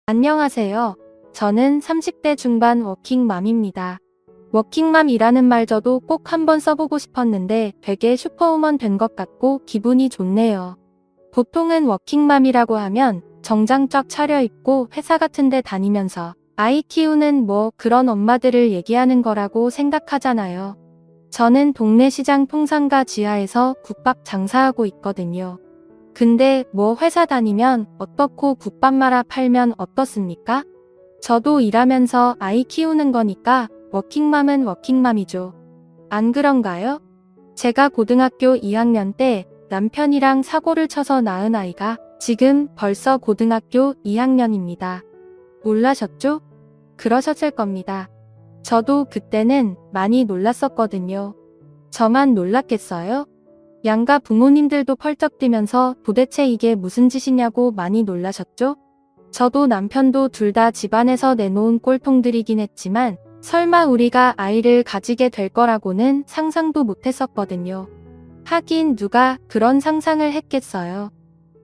안녕하세요. 저는 30대 중반 워킹맘입니다. 워킹맘이라는 말 저도 꼭 한번 써보고 싶었는데 되게 슈퍼우먼 된 것 같고 기분이 좋네요. 보통은 워킹맘이라고 하면 정장 쫙 차려입고 회사 같은 데 다니면서 아이 키우는 그런 엄마들을 얘기하는 거라고 생각하잖아요. 저는 동네 시장 통상가 지하에서 국밥 장사하고 있거든요. 근데 회사 다니면 어떻고 국밥 말아 팔면 어떻습니까? 저도 일하면서 아이 키우는 거니까 워킹맘은 워킹맘이죠. 안 그런가요? 제가 고등학교 2학년 때 남편이랑 사고를 쳐서 낳은 아이가 지금 벌써 고등학교 2학년입니다. 놀라셨죠? 그러셨을 겁니다. 저도 그때는 많이 놀랐었거든요. 저만 놀랐겠어요? 양가 부모님들도 펄쩍 뛰면서 도대체 이게 무슨 짓이냐고 많이 놀라셨죠? 저도 남편도 둘 다 집안에서 내놓은 꼴통들이긴 했지만 설마 우리가 아이를 가지게 될 거라고는 상상도 못했었거든요. 하긴 누가 그런 상상을 했겠어요.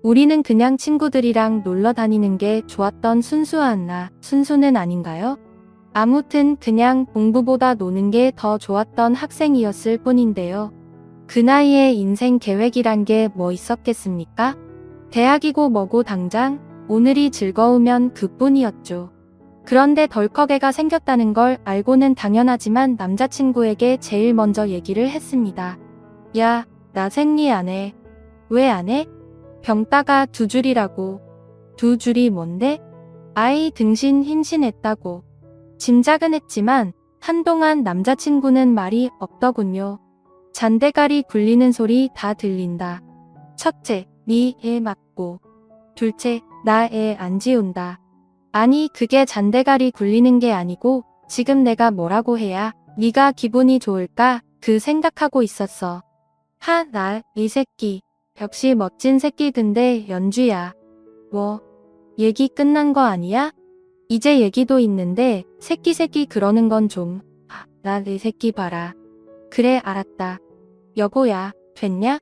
우리는 그냥 친구들이랑 놀러 다니는 게 좋았던 순수는 아닌가요? 아무튼 그냥 공부보다 노는 게 더 좋았던 학생이었을 뿐인데요. 그 나이에 인생 계획이란 게 뭐 있었겠습니까? 대학이고 뭐고 당장 오늘이 즐거우면 그뿐이었죠. 그런데 덜컥 애가 생겼다는 걸 알고는 당연하지만 남자친구에게 제일 먼저 얘기를 했습니다. 야, 나 생리 안 해. 왜 안 해? 병따가 2줄이라고. 2줄이 뭔데? 아이 등신 임신했다고. 짐작은 했지만 한동안 남자친구는 말이 없더군요. 잔대가리 굴리는 소리 다 들린다. 첫째, 네 애 맞고. 둘째, 나 애 안 지운다. 아니 그게 잔대가리 굴리는 게 아니고 지금 내가 뭐라고 해야 네가 기분이 좋을까 그 생각하고 있었어. 이 새끼. 역시 멋진 새끼던데 연주야. 얘기 끝난 거 아니야? 이제 얘기도 있는데 새끼 그러는 건 좀. 나 내 새끼 봐라. 그래 알았다. 여보야, 됐냐?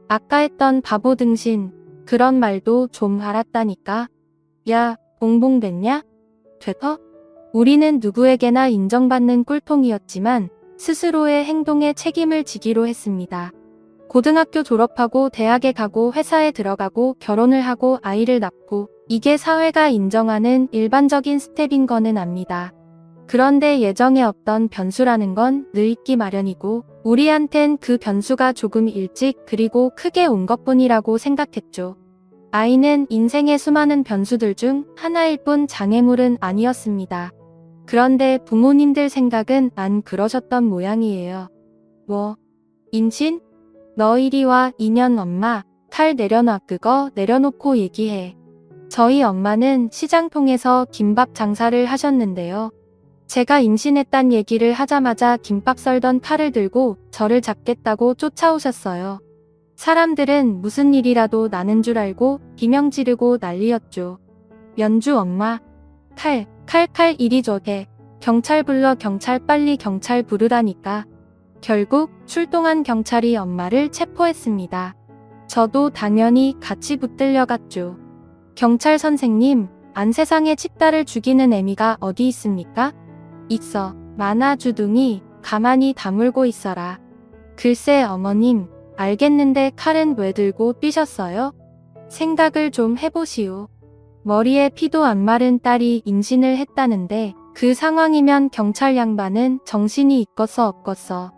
아까 했던 바보 등신, 그런 말도 좀 알았다니까. 야, 봉봉 됐냐? 됐어? 우리는 누구에게나 인정받는 꿀통이었지만 스스로의 행동에 책임을 지기로 했습니다. 고등학교 졸업하고 대학에 가고 회사에 들어가고 결혼을 하고 아이를 낳고 이게 사회가 인정하는 일반적인 스텝인 거는 압니다. 그런데 예정에 없던 변수라는 건 늘 있기 마련이고 우리한텐 그 변수가 조금 일찍 그리고 크게 온 것뿐이라고 생각했죠. 아이는 인생의 수많은 변수들 중 하나일 뿐 장애물은 아니었습니다. 그런데 부모님들 생각은 안 그러셨던 모양이에요. 임신? 너 이리 와 2년 엄마, 칼 내려놔 그거 내려놓고 얘기해. 저희 엄마는 시장통에서 김밥 장사를 하셨는데요. 제가 임신했단 얘기를 하자마자 김밥 썰던 칼을 들고 저를 잡겠다고 쫓아오셨어요. 사람들은 무슨 일이라도 나는 줄 알고 비명 지르고 난리였죠. 연주 엄마, 칼 이리 줘 대. 경찰 불러 경찰 빨리 경찰 부르라니까. 결국 출동한 경찰이 엄마를 체포했습니다. 저도 당연히 같이 붙들려 갔죠. 경찰 선생님, 안 세상에 칩다를 죽이는 애미가 어디 있습니까? 있어. 많아 주둥이 가만히 다물고 있어라. 글쎄 어머님, 알겠는데 칼은 왜 들고 뛰셨어요? 생각을 좀 해보시오. 머리에 피도 안 마른 딸이 임신을 했다는데 그 상황이면 경찰 양반은 정신이 있겠어 없겠어.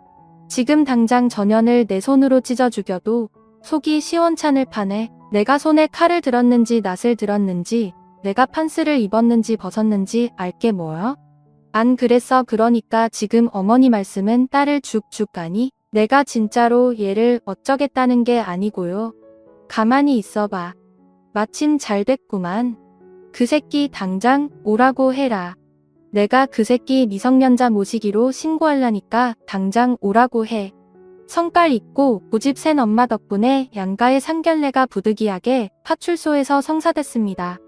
지금 당장 전현을 내 손으로 찢어 죽여도 속이 시원찮을 판에 내가 손에 칼을 들었는지 낫을 들었는지 내가 판스를 입었는지 벗었는지 알게 뭐여? 안 그랬어. 그러니까 지금 어머니 말씀은 딸을 죽 가니 내가 진짜로 얘를 어쩌겠다는 게 아니고요. 가만히 있어봐. 마침 잘 됐구만. 그 새끼 당장 오라고 해라. 내가 그 새끼 미성년자 모시기로 신고하려니까 당장 오라고 해. 성깔 있고 고집 센 엄마 덕분에 양가의 상견례가 부득이하게 파출소에서 성사됐습니다.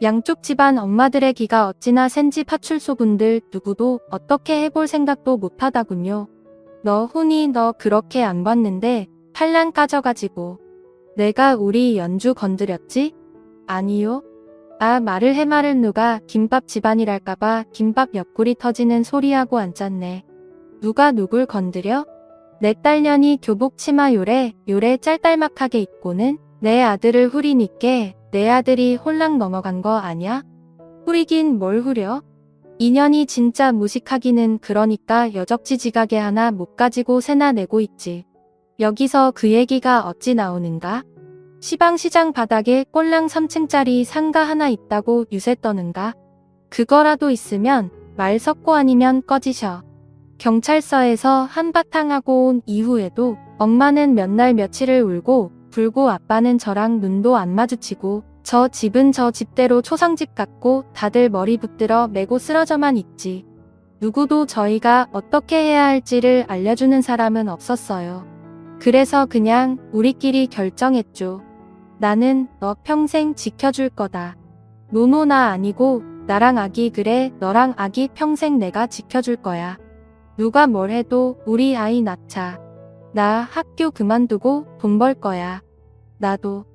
양쪽 집안 엄마들의 기가 어찌나 센지 파출소분들 누구도 어떻게 해볼 생각도 못하다군요. 너 그렇게 안 봤는데 팔랑 까져가지고 내가 우리 연주 건드렸지? 아니요. 말을 해 말을 누가 김밥 집안이랄까봐 김밥 옆구리 터지는 소리하고 앉았네. 누가 누굴 건드려? 내 딸년이 교복 치마 요래 짤딸막하게 입고는 내 아들을 후리니께 내 아들이 홀랑 넘어간 거 아냐? 후리긴 뭘 후려? 인연이 진짜 무식하기는 그러니까 여적지 지각에 하나 못 가지고 새나 내고 있지. 여기서 그 얘기가 어찌 나오는가? 시방시장 바닥에 꼴랑 3층짜리 상가 하나 있다고 유세 떠는가? 그거라도 있으면 말 섞고 아니면 꺼지셔. 경찰서에서 한바탕 하고 온 이후에도 엄마는 몇 날 며칠을 울고 불고 아빠는 저랑 눈도 안 마주치고 저 집은 저 집대로 초상집 같고 다들 머리 붙들어 매고 쓰러져만 있지. 누구도 저희가 어떻게 해야 할지를 알려주는 사람은 없었어요. 그래서 그냥 우리끼리 결정했죠. 나는 너 평생 지켜줄 거다. 노노 나 아니고 나랑 아기 그래 너랑 아기 평생 내가 지켜줄 거야. 누가 뭘 해도 우리 아이 낳자. 나 학교 그만두고 돈 벌 거야. 나도.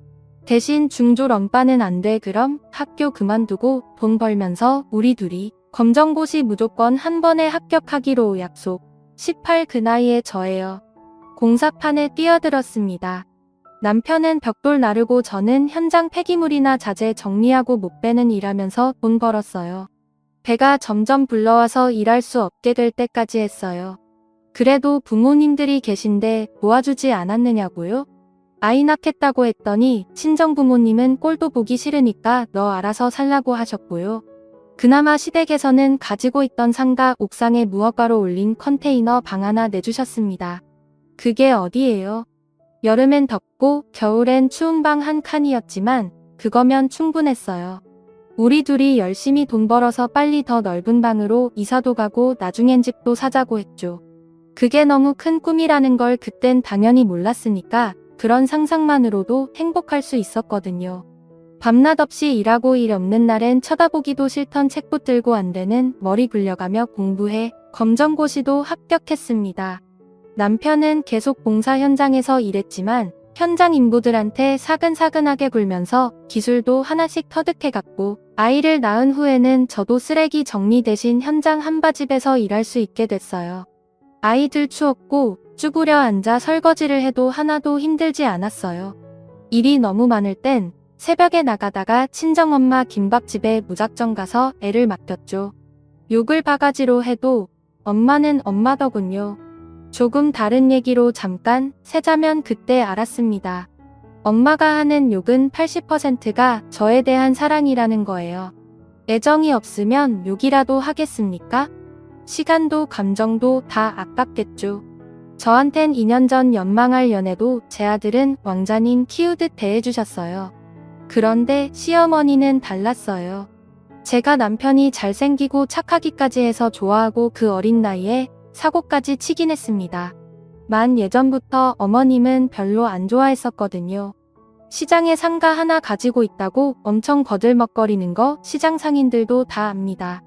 대신 중졸 엄빠는 안 돼. 그럼 학교 그만두고 돈 벌면서 우리 둘이 검정고시 무조건 한 번에 합격하기로 약속. 18 그 나이에 저예요. 공사판에 뛰어들었습니다. 남편은 벽돌 나르고 저는 현장 폐기물이나 자재 정리하고 못 빼는 일하면서 돈 벌었어요. 배가 점점 불러와서 일할 수 없게 될 때까지 했어요. 그래도 부모님들이 계신데 도와주지 않았느냐고요? 아이 낳겠다고 했더니 친정부모님은 꼴도 보기 싫으니까 너 알아서 살라고 하셨고요. 그나마 시댁에서는 가지고 있던 상가 옥상에 무허가로 올린 컨테이너 방 하나 내주셨습니다. 그게 어디예요? 여름엔 덥고 겨울엔 추운 방 한 칸이었지만 그거면 충분했어요. 우리 둘이 열심히 돈 벌어서 빨리 더 넓은 방으로 이사도 가고 나중엔 집도 사자고 했죠. 그게 너무 큰 꿈이라는 걸 그땐 당연히 몰랐으니까 그런 상상만으로도 행복할 수 있었거든요. 밤낮 없이 일하고 일 없는 날엔 쳐다보기도 싫던 책 붙들고 안 되는 머리 굴려가며 공부해 검정고시도 합격했습니다. 남편은 계속 봉사 현장에서 일했지만 현장 인부들한테 사근사근하게 굴면서 기술도 하나씩 터득해갔고 아이를 낳은 후에는 저도 쓰레기 정리 대신 현장 한바집에서 일할 수 있게 됐어요. 아이들 추웠고 쭈그려 앉아 설거지를 해도 하나도 힘들지 않았어요. 일이 너무 많을 땐 새벽에 나가다가 친정엄마 김밥집에 무작정 가서 애를 맡겼죠. 욕을 바가지로 해도 엄마는 엄마더군요. 조금 다른 얘기로 잠깐 세자면 그때 알았습니다. 엄마가 하는 욕은 80%가 저에 대한 사랑이라는 거예요. 애정이 없으면 욕이라도 하겠습니까? 시간도 감정도 다 아깝겠죠. 저한텐 2년 전 연망할 연애도 제 아들은 왕자님 키우듯 대해주셨어요. 그런데 시어머니는 달랐어요. 제가 남편이 잘생기고 착하기까지 해서 좋아하고 그 어린 나이에 사고까지 치긴 했습니다. 예전부터 어머님은 별로 안 좋아했었거든요. 시장에 상가 하나 가지고 있다고 엄청 거들먹거리는 거 시장 상인들도 다 압니다.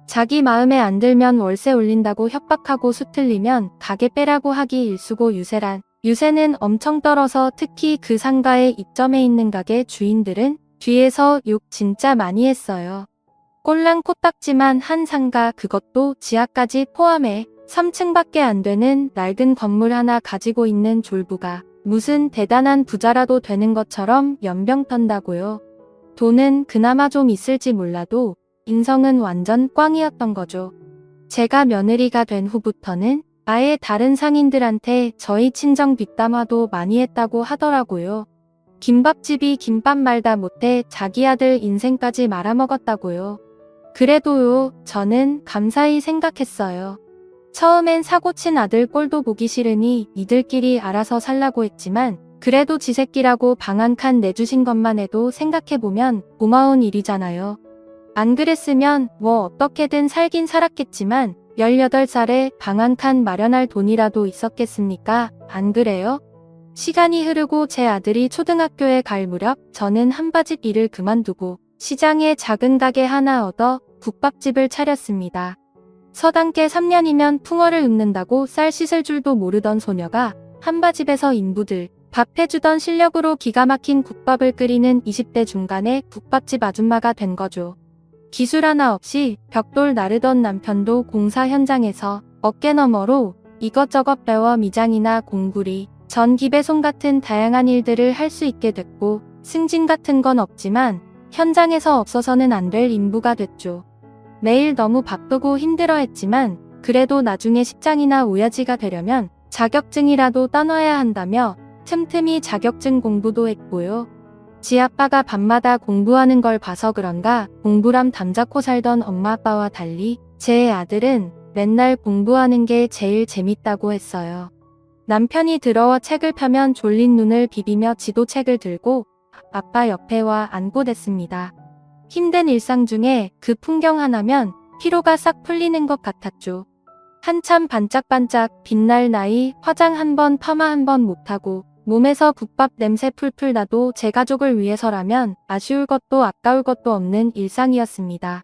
자기 마음에 안 들면 월세 올린다고 협박하고 수틀리면 가게 빼라고 하기 일수고 유세란. 유세는 엄청 떨어서 특히 그 상가에 입점해 있는 가게 주인들은 뒤에서 욕 진짜 많이 했어요. 꼴랑 코딱지만 한 상가 그것도 지하까지 포함해 3층밖에 안 되는 낡은 건물 하나 가지고 있는 졸부가 무슨 대단한 부자라도 되는 것처럼 연병 턴다고요. 돈은 그나마 좀 있을지 몰라도 인성은 완전 꽝이었던 거죠. 제가 며느리가 된 후부터는 아예 다른 상인들한테 저희 친정 뒷담화도 많이 했다고 하더라고요. 김밥집이 김밥 말다 못해 자기 아들 인생까지 말아먹었다고요. 그래도요, 저는 감사히 생각했어요. 처음엔 사고친 아들 꼴도 보기 싫으니 이들끼리 알아서 살라고 했지만 그래도 지 새끼라고 방 한 칸 내주신 것만 해도 생각해보면 고마운 일이잖아요. 안 그랬으면 뭐 어떻게든 살긴 살았겠지만 18살에 방 한 칸 마련할 돈이라도 있었겠습니까? 안 그래요? 시간이 흐르고 제 아들이 초등학교에 갈 무렵 저는 한바집 일을 그만두고 시장에 작은 가게 하나 얻어 국밥집을 차렸습니다. 서당계 3년이면 풍어를 읊는다고 쌀 씻을 줄도 모르던 소녀가 한바집에서 인부들, 밥 해주던 실력으로 기가 막힌 국밥을 끓이는 20대 중반의 국밥집 아줌마가 된 거죠. 기술 하나 없이 벽돌 나르던 남편도 공사 현장에서 어깨너머로 이것저것 배워 미장이나 공구리, 전기 배송 같은 다양한 일들을 할 수 있게 됐고, 승진 같은 건 없지만 현장에서 없어서는 안 될 인부가 됐죠. 매일 너무 바쁘고 힘들어했지만 그래도 나중에 식장이나 오야지가 되려면 자격증이라도 따놔야 한다며 틈틈이 자격증 공부도 했고요. 지 아빠가 밤마다 공부하는 걸 봐서 그런가 공부람 담자코 살던 엄마 아빠와 달리 제 아들은 맨날 공부하는 게 제일 재밌다고 했어요. 남편이 들어와 책을 펴면 졸린 눈을 비비며 지도책을 들고 아빠 옆에 와 앉고 됐습니다. 힘든 일상 중에 그 풍경 하나면 피로가 싹 풀리는 것 같았죠. 한참 반짝반짝 빛날 나이, 화장 한 번 파마 한 번 못하고 몸에서 국밥 냄새 풀풀 나도 제 가족을 위해서라면 아쉬울 것도 아까울 것도 없는 일상이었습니다.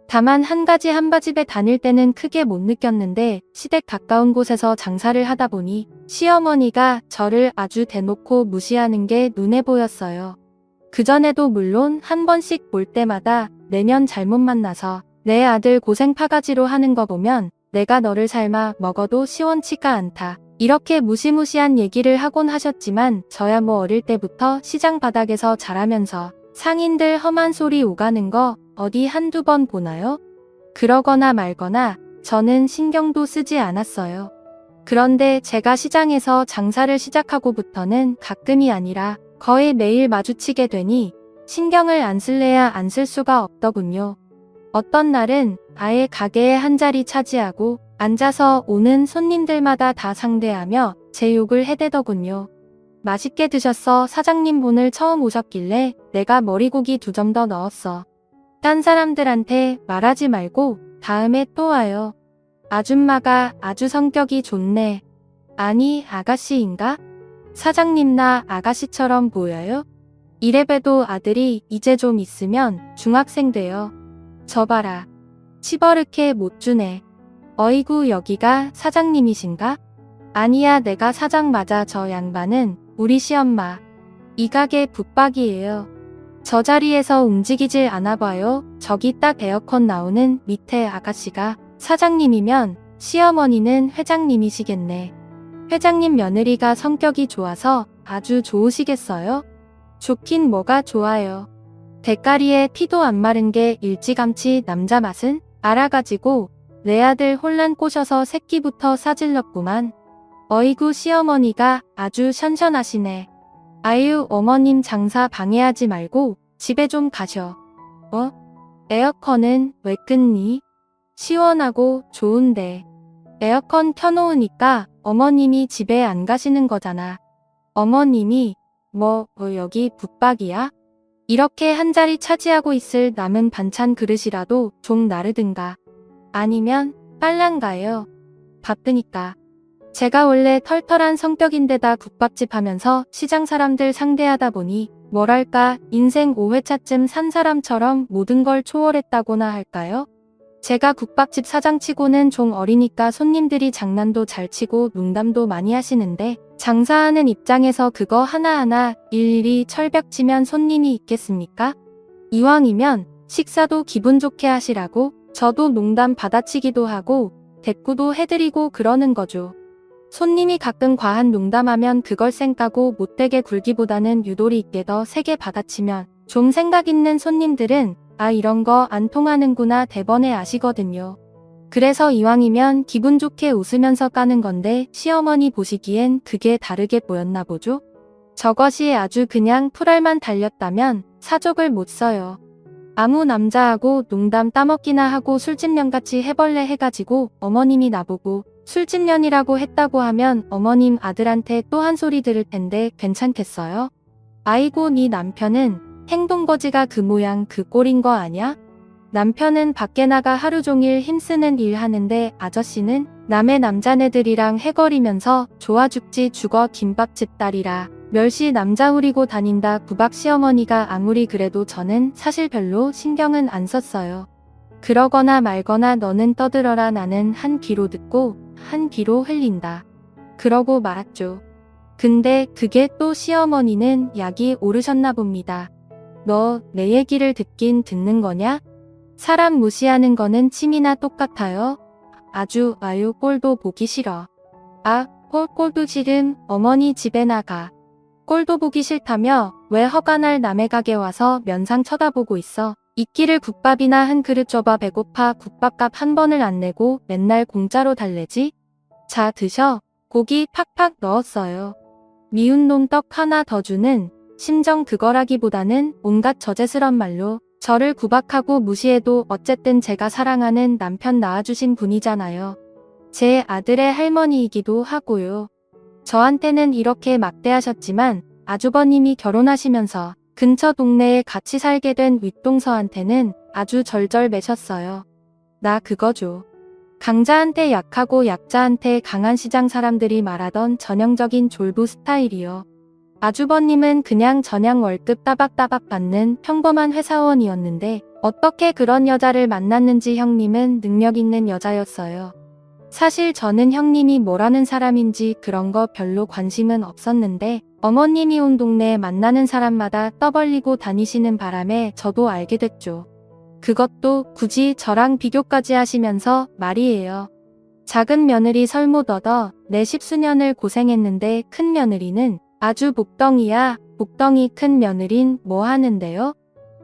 다만 한 가지 한바집에 다닐 때는 크게 못 느꼈는데 시댁 가까운 곳에서 장사를 하다 보니 시어머니가 저를 아주 대놓고 무시하는 게 눈에 보였어요. 그전에도 물론 한 번씩 볼 때마다 내년 잘못 만나서 내 아들 고생 파가지로 하는 거 보면 내가 너를 삶아 먹어도 시원치가 않다. 이렇게 무시무시한 얘기를 하곤 하셨지만 저야 뭐 어릴 때부터 시장 바닥에서 자라면서 상인들 험한 소리 오가는 거 어디 한두 번 보나요? 그러거나 말거나 저는 신경도 쓰지 않았어요. 그런데 제가 시장에서 장사를 시작하고부터는 가끔이 아니라 거의 매일 마주치게 되니 신경을 안 쓸래야 안 쓸 수가 없더군요. 어떤 날은 아예 가게에 한 자리 차지하고 앉아서 오는 손님들마다 다 상대하며 제 욕을 해대더군요. 맛있게 드셨어. 사장님 오늘 처음 오셨길래 내가 머리고기 2점 더 넣었어. 딴 사람들한테 말하지 말고 다음에 또 와요. 아줌마가 아주 성격이 좋네. 아니 아가씨인가? 사장님 나 아가씨처럼 보여요? 이래봬도 아들이 이제 좀 있으면 중학생 돼요. 저 봐라. 치버릇해 못 주네. 어이구 여기가 사장님이신가? 아니야 내가 사장 맞아. 저 양반은 우리 시엄마. 이 가게 붙박이에요. 저 자리에서 움직이질 않아 봐요. 저기 딱 에어컨 나오는 밑에 아가씨가 사장님이면 시어머니는 회장님이시겠네. 회장님 며느리가 성격이 좋아서 아주 좋으시겠어요? 좋긴 뭐가 좋아요. 대가리에 피도 안 마른 게 일찌감치 남자 맛은 알아가지고 내 아들 혼란 꼬셔서 새끼부터 싸질렀구만. 어이구 시어머니가 아주 션션하시네. 아유 어머님 장사 방해하지 말고 집에 좀 가셔. 에어컨은 왜 끄니? 시원하고 좋은데. 에어컨 켜놓으니까 어머님이 집에 안 가시는 거잖아. 어머님이 여기 붙박이야? 이렇게 한 자리 차지하고 있을 남은 반찬 그릇이라도 좀 나르든가. 아니면 빨랑 가요. 바쁘니까. 제가 원래 털털한 성격인데다 국밥집 하면서 시장 사람들 상대하다 보니 뭐랄까 인생 5회차쯤 산 사람처럼 모든 걸 초월했다고나 할까요? 제가 국밥집 사장치고는 좀 어리니까 손님들이 장난도 잘 치고 농담도 많이 하시는데 장사하는 입장에서 그거 하나하나 일일이 철벽치면 손님이 있겠습니까? 이왕이면 식사도 기분 좋게 하시라고 저도 농담 받아치기도 하고 대꾸도 해드리고 그러는 거죠. 손님이 가끔 과한 농담하면 그걸 쌩까고 못되게 굴기보다는 유도리 있게 더 세게 받아치면 좀 생각 있는 손님들은 아 이런 거 안 통하는구나 대번에 아시거든요. 그래서 이왕이면 기분 좋게 웃으면서 까는 건데 시어머니 보시기엔 그게 다르게 보였나 보죠? 저것이 아주 그냥 풀알만 달렸다면 사족을 못 써요. 아무 남자하고 농담 따먹기나 하고 술집년같이 해벌레 해가지고 어머님이 나보고 술집년이라고 했다고 하면 어머님 아들한테 또 한 소리 들을 텐데 괜찮겠어요? 아이고 네 남편은 행동거지가 그 모양 그 꼴인 거 아냐? 남편은 밖에 나가 하루 종일 힘쓰는 일 하는데 아저씨는 남의 남자네들이랑 해거리면서 좋아 죽지 죽어 김밥집 딸이라 멸시 남자 후리고 다닌다. 구박 시어머니가 아무리 그래도 저는 사실 별로 신경은 안 썼어요. 그러거나 말거나 너는 떠들어라. 나는 한 귀로 듣고 한 귀로 흘린다. 그러고 말았죠. 근데 그게 또 시어머니는 약이 오르셨나 봅니다. 너 내 얘기를 듣긴 듣는 거냐? 사람 무시하는 거는 침이나 똑같아요. 아유 꼴도 보기 싫어. 아, 꼴도 싫음. 어머니 집에 나가. 꼴도 보기 싫다며 왜 허가날 남의 가게 와서 면상 쳐다보고 있어. 이끼를 국밥이나 한 그릇 줘봐. 배고파. 국밥값 한 번을 안 내고 맨날 공짜로 달래지? 자 드셔. 고기 팍팍 넣었어요. 미운 놈 떡 하나 더 주는 심정 그거라기보다는 온갖 저제스런 말로 저를 구박하고 무시해도 어쨌든 제가 사랑하는 남편 낳아주신 분이잖아요. 제 아들의 할머니이기도 하고요. 저한테는 이렇게 막대하셨지만 아주버님이 결혼하시면서 근처 동네에 같이 살게 된 윗동서한테는 아주 절절매셨어요. 나 그거 줘. 강자한테 약하고 약자한테 강한 시장 사람들이 말하던 전형적인 졸부 스타일이요. 아주버님은 그냥 전향 월급 따박따박 받는 평범한 회사원이었는데 어떻게 그런 여자를 만났는지 형님은 능력 있는 여자였어요. 사실 저는 형님이 뭐라는 사람인지 그런 거 별로 관심은 없었는데 어머님이 온 동네에 만나는 사람마다 떠벌리고 다니시는 바람에 저도 알게 됐죠. 그것도 굳이 저랑 비교까지 하시면서 말이에요. 작은 며느리 설못 얻어 내 십수년을 고생했는데 큰 며느리는 아주 복덩이야. 복덩이 큰 며느린 뭐 하는데요?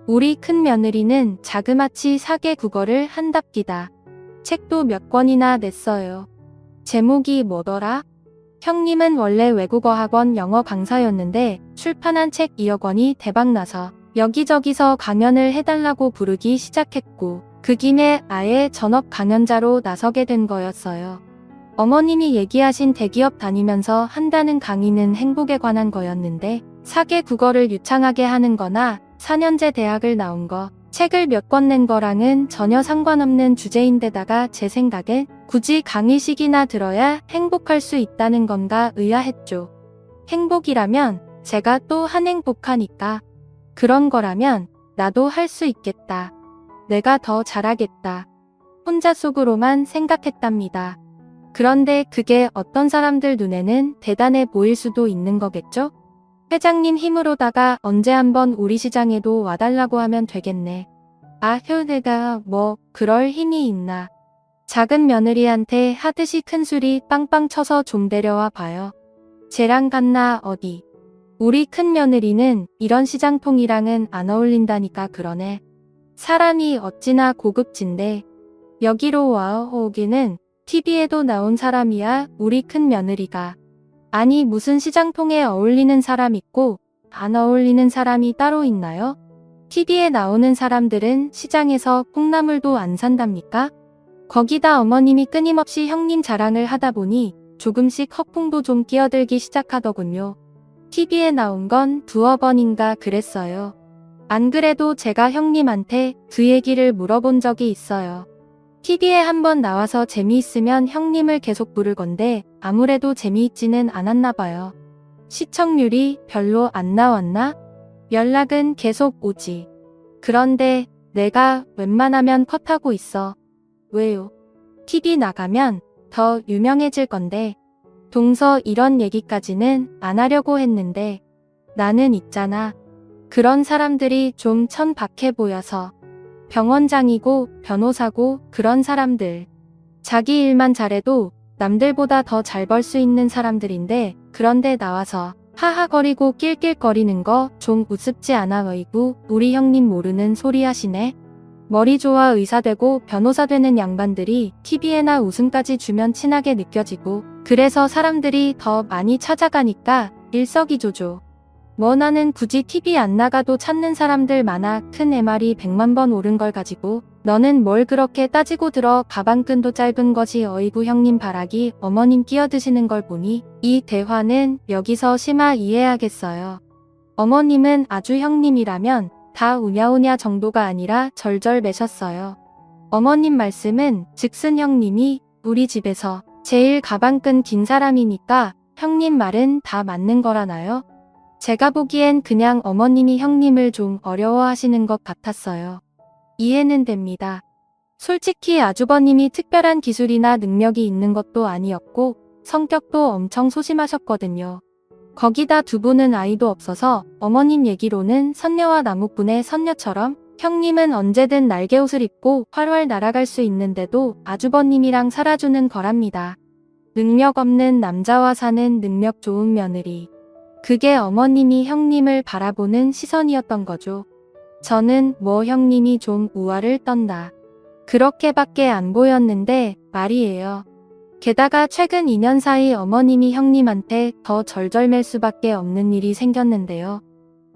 우리 큰 며느리는 자그마치 사계 국어를 한답기다. 책도 몇 권이나 냈어요. 제목이 뭐더라? 형님은 원래 외국어 학원 영어 강사였는데 출판한 책 2억 권이 대박나서 여기저기서 강연을 해달라고 부르기 시작했고 그 김에 아예 전업 강연자로 나서게 된 거였어요. 어머님이 얘기하신 대기업 다니면서 한다는 강의는 행복에 관한 거였는데 사계 국어를 유창하게 하는 거나 4년제 대학을 나온 거, 책을 몇 권 낸 거랑은 전혀 상관없는 주제인데다가 제 생각엔 굳이 강의식이나 들어야 행복할 수 있다는 건가 의아했죠. 행복이라면 제가 또 한행복하니까. 그런 거라면 나도 할 수 있겠다. 내가 더 잘하겠다. 혼자 속으로만 생각했답니다. 그런데 그게 어떤 사람들 눈에는 대단해 보일 수도 있는 거겠죠? 회장님 힘으로다가 언제 한번 우리 시장에도 와달라고 하면 되겠네. 아, 내가 뭐 그럴 힘이 있나. 작은 며느리한테 하듯이 큰 술이 빵빵 쳐서 좀 데려와 봐요. 쟤랑 같나 어디. 우리 큰 며느리는 이런 시장통이랑은 안 어울린다니까 그러네. 사람이 어찌나 고급진데. 여기로 오기는 TV에도 나온 사람이야. 우리 큰 며느리가. 아니 무슨 시장통에 어울리는 사람 있고 안 어울리는 사람이 따로 있나요? TV에 나오는 사람들은 시장에서 콩나물도 안 산답니까? 거기다 어머님이 끊임없이 형님 자랑을 하다 보니 조금씩 허풍도 좀 끼어들기 시작하더군요. TV에 나온 건 두어 번인가 그랬어요. 안 그래도 제가 형님한테 그 얘기를 물어본 적이 있어요. TV에 한번 나와서 재미있으면 형님을 계속 부를 건데 아무래도 재미있지는 않았나 봐요. 시청률이 별로 안 나왔나? 연락은 계속 오지. 그런데 내가 웬만하면 컷하고 있어. 왜요? TV 나가면 더 유명해질 건데. 동서 이런 얘기까지는 안 하려고 했는데 나는 있잖아. 그런 사람들이 좀 천박해 보여서. 병원장이고 변호사고 그런 사람들. 자기 일만 잘해도 남들보다 더 잘 벌 수 있는 사람들인데 그런데 나와서 하하거리고 낄낄거리는 거 좀 우습지 않아. 어이구 우리 형님 모르는 소리 하시네. 머리 좋아 의사 되고 변호사 되는 양반들이 TV에나 웃음까지 주면 친하게 느껴지고 그래서 사람들이 더 많이 찾아가니까 일석이조죠. 뭐 나는 굳이 TV 안 나가도 찾는 사람들 많아. 큰 MR이 100만 번 오른 걸 가지고 너는 뭘 그렇게 따지고 들어. 가방끈도 짧은 것이. 어이구 형님 바라기. 어머님 끼어드시는 걸 보니 이 대화는 여기서 심하 이해하겠어요. 어머님은 아주 형님이라면 다 우냐우냐 정도가 아니라 절절매셨어요. 어머님 말씀은 즉슨 형님이 우리 집에서 제일 가방끈 긴 사람이니까 형님 말은 다 맞는 거라나요? 제가 보기엔 그냥 어머님이 형님을 좀 어려워하시는 것 같았어요. 이해는 됩니다. 솔직히 아주버님이 특별한 기술이나 능력이 있는 것도 아니었고 성격도 엄청 소심하셨거든요. 거기다 두 분은 아이도 없어서 어머님 얘기로는 선녀와 나무꾼의 선녀처럼 형님은 언제든 날개옷을 입고 활활 날아갈 수 있는데도 아주버님이랑 살아주는 거랍니다. 능력 없는 남자와 사는 능력 좋은 며느리. 그게 어머님이 형님을 바라보는 시선이었던 거죠. 저는 뭐 형님이 좀 우화를 떤다. 그렇게밖에 안 보였는데 말이에요. 게다가 최근 2년 사이 어머님이 형님한테 더 절절맬 수밖에 없는 일이 생겼는데요.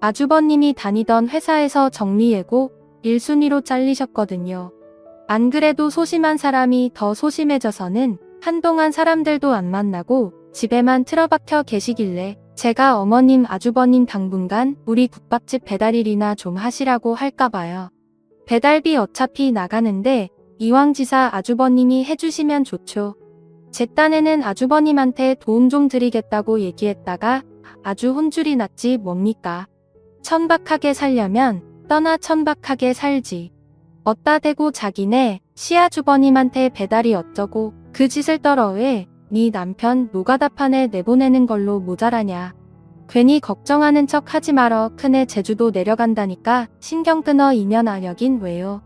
아주버님이 다니던 회사에서 정리해고 1순위로 잘리셨거든요. 안 그래도 소심한 사람이 더 소심해져서는 한동안 사람들도 안 만나고 집에만 틀어박혀 계시길래 제가 어머님 아주버님 당분간 우리 국밥집 배달일이나 좀 하시라고 할까봐요. 배달비 어차피 나가는데 이왕지사 아주버님이 해주시면 좋죠. 제 딴에는 아주버님한테 도움 좀 드리겠다고 얘기했다가 아주 혼쭐이 났지 뭡니까. 천박하게 살려면 떠나 천박하게 살지. 어따 대고 자기네 시아주버님한테 배달이 어쩌고 그 짓을 떨어 왜 네 남편 노가다판에 내보내는 걸로 모자라냐. 괜히 걱정하는 척 하지 말어. 큰애 제주도 내려간다니까 신경 끊어. 이년아 여긴 왜요?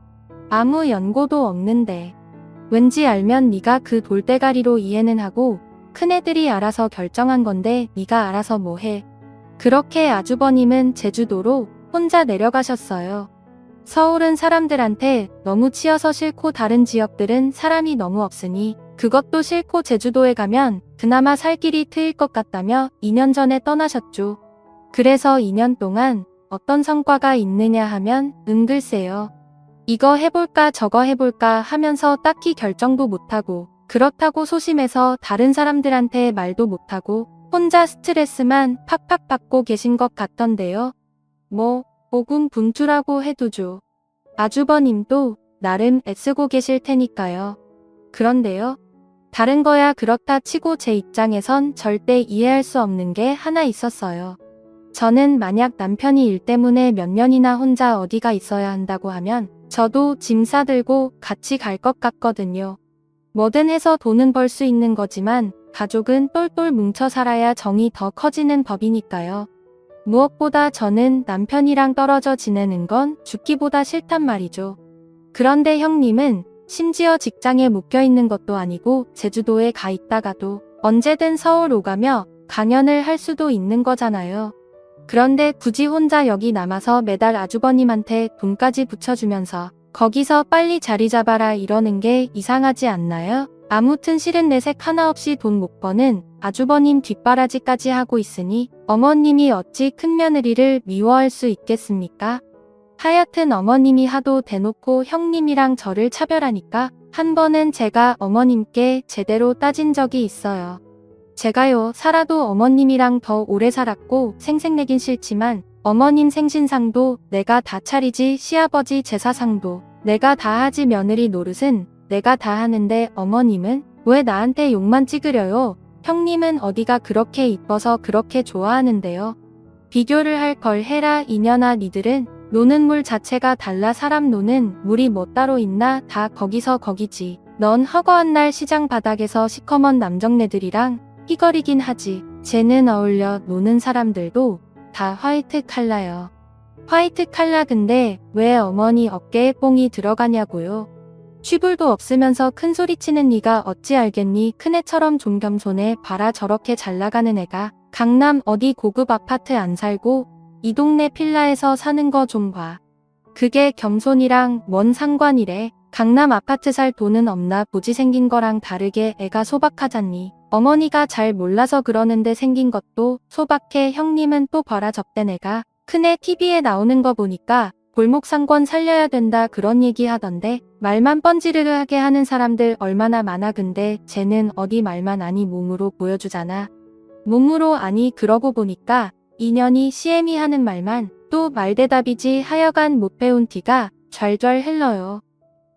아무 연고도 없는데. 왠지 알면 네가 그 돌대가리로 이해는 하고 큰애들이 알아서 결정한 건데 네가 알아서 뭐해. 그렇게 아주버님은 제주도로 혼자 내려가셨어요. 서울은 사람들한테 너무 치여서 싫고 다른 지역들은 사람이 너무 없으니 그것도 싫고 제주도에 가면 그나마 살 길이 트일 것 같다며 2년 전에 떠나셨죠. 그래서 2년 동안 어떤 성과가 있느냐 하면 글쎄요. 이거 해볼까 저거 해볼까 하면서 딱히 결정도 못하고 그렇다고 소심해서 다른 사람들한테 말도 못하고 혼자 스트레스만 팍팍 받고 계신 것 같던데요. 뭐 고군분투라고 해두죠. 아주버님도 나름 애쓰고 계실 테니까요. 그런데요. 다른 거야 그렇다 치고 제 입장에선 절대 이해할 수 없는 게 하나 있었어요. 저는 만약 남편이 일 때문에 몇 년이나 혼자 어디가 있어야 한다고 하면 저도 짐 싸들고 같이 갈 것 같거든요. 뭐든 해서 돈은 벌 수 있는 거지만 가족은 똘똘 뭉쳐 살아야 정이 더 커지는 법이니까요. 무엇보다 저는 남편이랑 떨어져 지내는 건 죽기보다 싫단 말이죠. 그런데 형님은 심지어 직장에 묶여있는 것도 아니고 제주도에 가 있다가도 언제든 서울 오가며 강연을 할 수도 있는 거잖아요. 그런데 굳이 혼자 여기 남아서 매달 아주버님한테 돈까지 붙여주면서 거기서 빨리 자리 잡아라 이러는 게 이상하지 않나요? 아무튼 실은 내색 하나 없이 돈 못 버는 아주버님 뒷바라지까지 하고 있으니 어머님이 어찌 큰며느리를 미워할 수 있겠습니까? 하여튼 어머님이 하도 대놓고 형님이랑 저를 차별하니까 한 번은 제가 어머님께 제대로 따진 적이 있어요. 제가요 살아도 어머님이랑 더 오래 살았고 생색내긴 싫지만 어머님 생신상도 내가 다 차리지 시아버지 제사상도 내가 다 하지 며느리 노릇은 내가 다 하는데 어머님은 왜 나한테 욕만 찍으려요? 형님은 어디가 그렇게 이뻐서 그렇게 좋아하는데요. 비교를 할 걸 해라 이년아. 니들은 노는 물 자체가 달라. 사람 노는 물이 뭐 따로 있나. 다 거기서 거기지. 넌 허거한 날 시장 바닥에서 시커먼 남정네들이랑 희거리긴 하지. 쟤는 어울려. 노는 사람들도 다 화이트 칼라요. 화이트 칼라. 근데 왜 어머니 어깨에 뽕이 들어가냐고요. 취불도 없으면서 큰소리치는 네가 어찌 알겠니. 큰애처럼 좀 겸손해 봐라. 저렇게 잘나가는 애가 강남 어디 고급 아파트 안 살고 이 동네 필라에서 사는 거 좀 봐. 그게 겸손이랑 뭔 상관이래. 강남 아파트 살 돈은 없나 보지. 생긴 거랑 다르게 애가 소박하잖니. 어머니가 잘 몰라서 그러는데 생긴 것도 소박해. 형님은 또 봐라 접대 애가 큰애 TV에 나오는 거 보니까 골목상권 살려야 된다 그런 얘기 하던데 말만 뻔지르르하게 하는 사람들 얼마나 많아. 근데 쟤는 어디 말만 아니 몸으로 보여주잖아. 몸으로 아니 그러고 보니까 인연이 CM이 하는 말만 또 말대답이지. 하여간 못 배운 티가 좔좔 흘러요.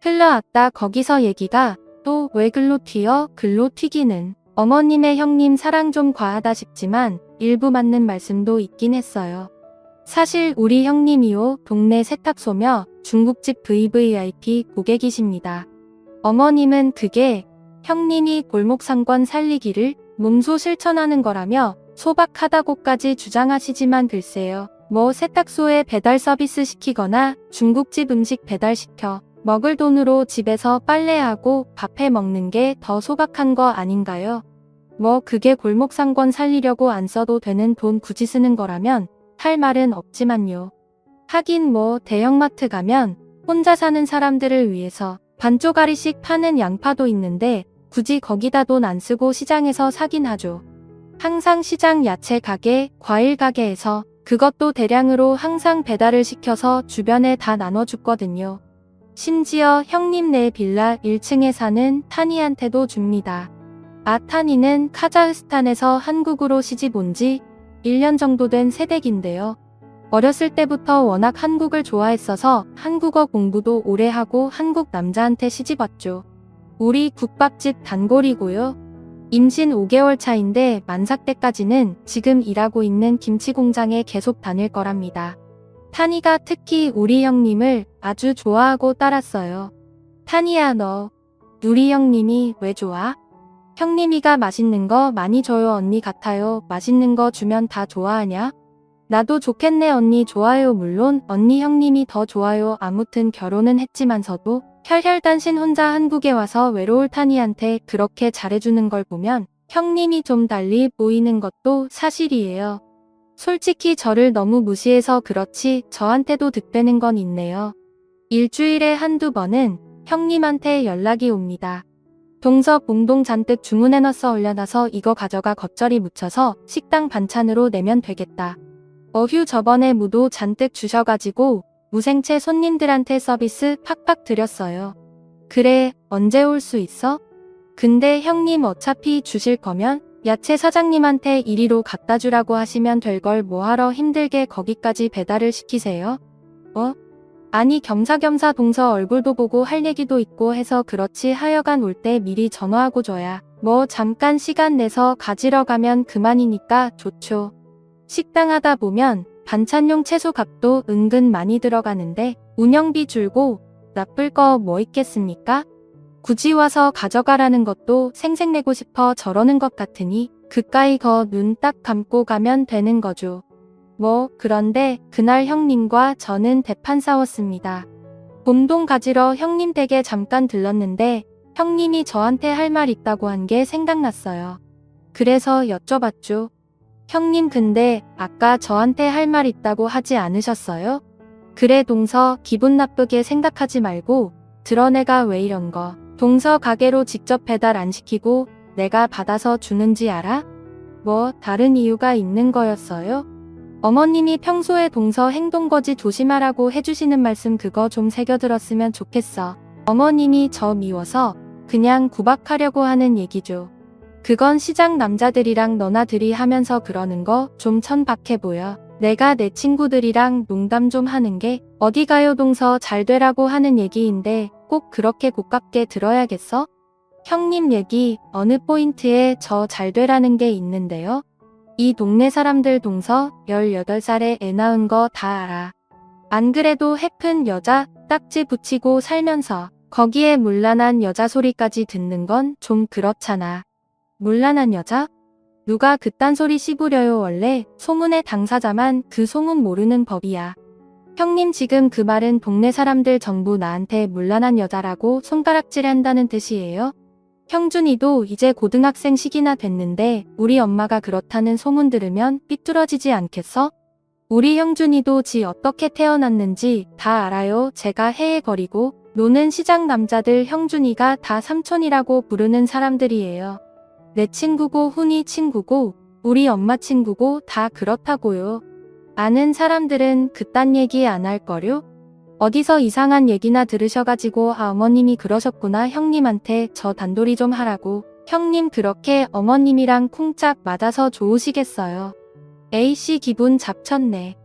흘러왔다 거기서 얘기가 또 왜 글로 튀어. 글로 튀기는 어머님의 형님 사랑 좀 과하다 싶지만 일부 맞는 말씀도 있긴 했어요. 사실 우리 형님이요 동네 세탁소며 중국집 VVIP 고객이십니다. 어머님은 그게 형님이 골목상권 살리기를 몸소 실천하는 거라며 소박하다고까지 주장하시지만 글쎄요. 뭐 세탁소에 배달 서비스 시키거나 중국집 음식 배달시켜 먹을 돈으로 집에서 빨래하고 밥해 먹는 게 더 소박한 거 아닌가요? 뭐 그게 골목 상권 살리려고 안 써도 되는 돈 굳이 쓰는 거라면 할 말은 없지만요. 하긴 뭐 대형마트 가면 혼자 사는 사람들을 위해서 반쪼가리씩 파는 양파도 있는데 굳이 거기다 돈 안 쓰고 시장에서 사긴 하죠. 항상 시장 야채 가게, 과일 가게에서 그것도 대량으로 항상 배달을 시켜서 주변에 다 나눠줬거든요. 심지어 형님 네 빌라 1층에 사는 타니한테도 줍니다. 타니는 카자흐스탄에서 한국으로 시집 온 지 1년 정도 된 새댁인데요. 어렸을 때부터 워낙 한국을 좋아했어서 한국어 공부도 오래 하고 한국 남자한테 시집 왔죠. 우리 국밥집 단골이고요. 임신 5개월 차인데 만삭 때까지는 지금 일하고 있는 김치 공장에 계속 다닐 거랍니다. 타니가 특히 우리 형님을 아주 좋아하고 따랐어요. 타니야 너 우리 형님이 왜 좋아? 형님이가 맛있는 거 많이 줘요 언니 같아요. 맛있는 거 주면 다 좋아하냐? 나도 좋겠네 언니 좋아요 물론 언니 형님이 더 좋아요. 아무튼 결혼은 했지만서도 혈혈단신 혼자 한국에 와서 외로울 타니한테 그렇게 잘해주는 걸 보면 형님이 좀 달리 보이는 것도 사실이에요. 솔직히 저를 너무 무시해서 그렇지 저한테도 득되는 건 있네요. 일주일에 한두 번은 형님한테 연락이 옵니다. 동서 봉동 잔뜩 주문해놨어 올려놔서 이거 가져가 겉절이 묻혀서 식당 반찬으로 내면 되겠다. 어휴 저번에 무도 잔뜩 주셔가지고 무생채 손님들한테 서비스 팍팍 드렸어요. 그래 언제 올 수 있어? 근데 형님 어차피 주실 거면 야채 사장님한테 이리로 갖다 주라고 하시면 될 걸 뭐하러 힘들게 거기까지 배달을 시키세요? 아니 겸사겸사 동서 얼굴도 보고 할 얘기도 있고 해서 그렇지 하여간 올 때 미리 전화하고 줘야 뭐 잠깐 시간 내서 가지러 가면 그만이니까 좋죠. 식당 하다 보면 반찬용 채소 값도 은근 많이 들어가는데 운영비 줄고 나쁠 거 뭐 있겠습니까? 굳이 와서 가져가라는 것도 생색내고 싶어 저러는 것 같으니 그까이 눈 딱 감고 가면 되는 거죠. 그런데 그날 형님과 저는 대판 싸웠습니다. 봄동 가지러 형님 댁에 잠깐 들렀는데 형님이 저한테 할 말 있다고 한 게 생각났어요. 그래서 여쭤봤죠. 형님 근데 아까 저한테 할 말 있다고 하지 않으셨어요? 그래 동서 기분 나쁘게 생각하지 말고 들어 내가 왜 이런 거 동서 가게로 직접 배달 안 시키고 내가 받아서 주는지 알아? 다른 이유가 있는 거였어요? 어머님이 평소에 동서 행동거지 조심하라고 해주시는 말씀 그거 좀 새겨들었으면 좋겠어. 어머님이 저 미워서 그냥 구박하려고 하는 얘기죠. 그건 시장 남자들이랑 너나 들이 하면서 그러는 거 좀 천박해 보여. 내가 내 친구들이랑 농담 좀 하는 게 어디 가요 동서 잘 되라고 하는 얘기인데 꼭 그렇게 고깝게 들어야겠어? 형님 얘기 어느 포인트에 저 잘 되라는 게 있는데요. 이 동네 사람들 동서 18살에 애 낳은 거 다 알아. 안 그래도 해픈 여자 딱지 붙이고 살면서 거기에 문란한 여자 소리까지 듣는 건 좀 그렇잖아. 문란한 여자? 누가 그딴 소리 씹으려요 원래 소문의 당사자만 그 소문 모르는 법이야. 형님 지금 그 말은 동네 사람들 전부 나한테 문란한 여자라고 손가락질 한다는 뜻이에요? 형준이도 이제 고등학생식이나 됐는데 우리 엄마가 그렇다는 소문 들으면 삐뚤어지지 않겠어? 우리 형준이도 지 어떻게 태어났는지 다 알아요. 제가 헤헤거리고 노는 시장 남자들 형준이가 다 삼촌이라고 부르는 사람들이에요. 내 친구고 훈이 친구고 우리 엄마 친구고 다 그렇다고요. 아는 사람들은 그딴 얘기 안 할거려? 어디서 이상한 얘기나 들으셔가지고 어머님이 그러셨구나 형님한테 저 단돌이 좀 하라고. 형님 그렇게 어머님이랑 쿵짝 맞아서 좋으시겠어요. A씨 기분 잡쳤네.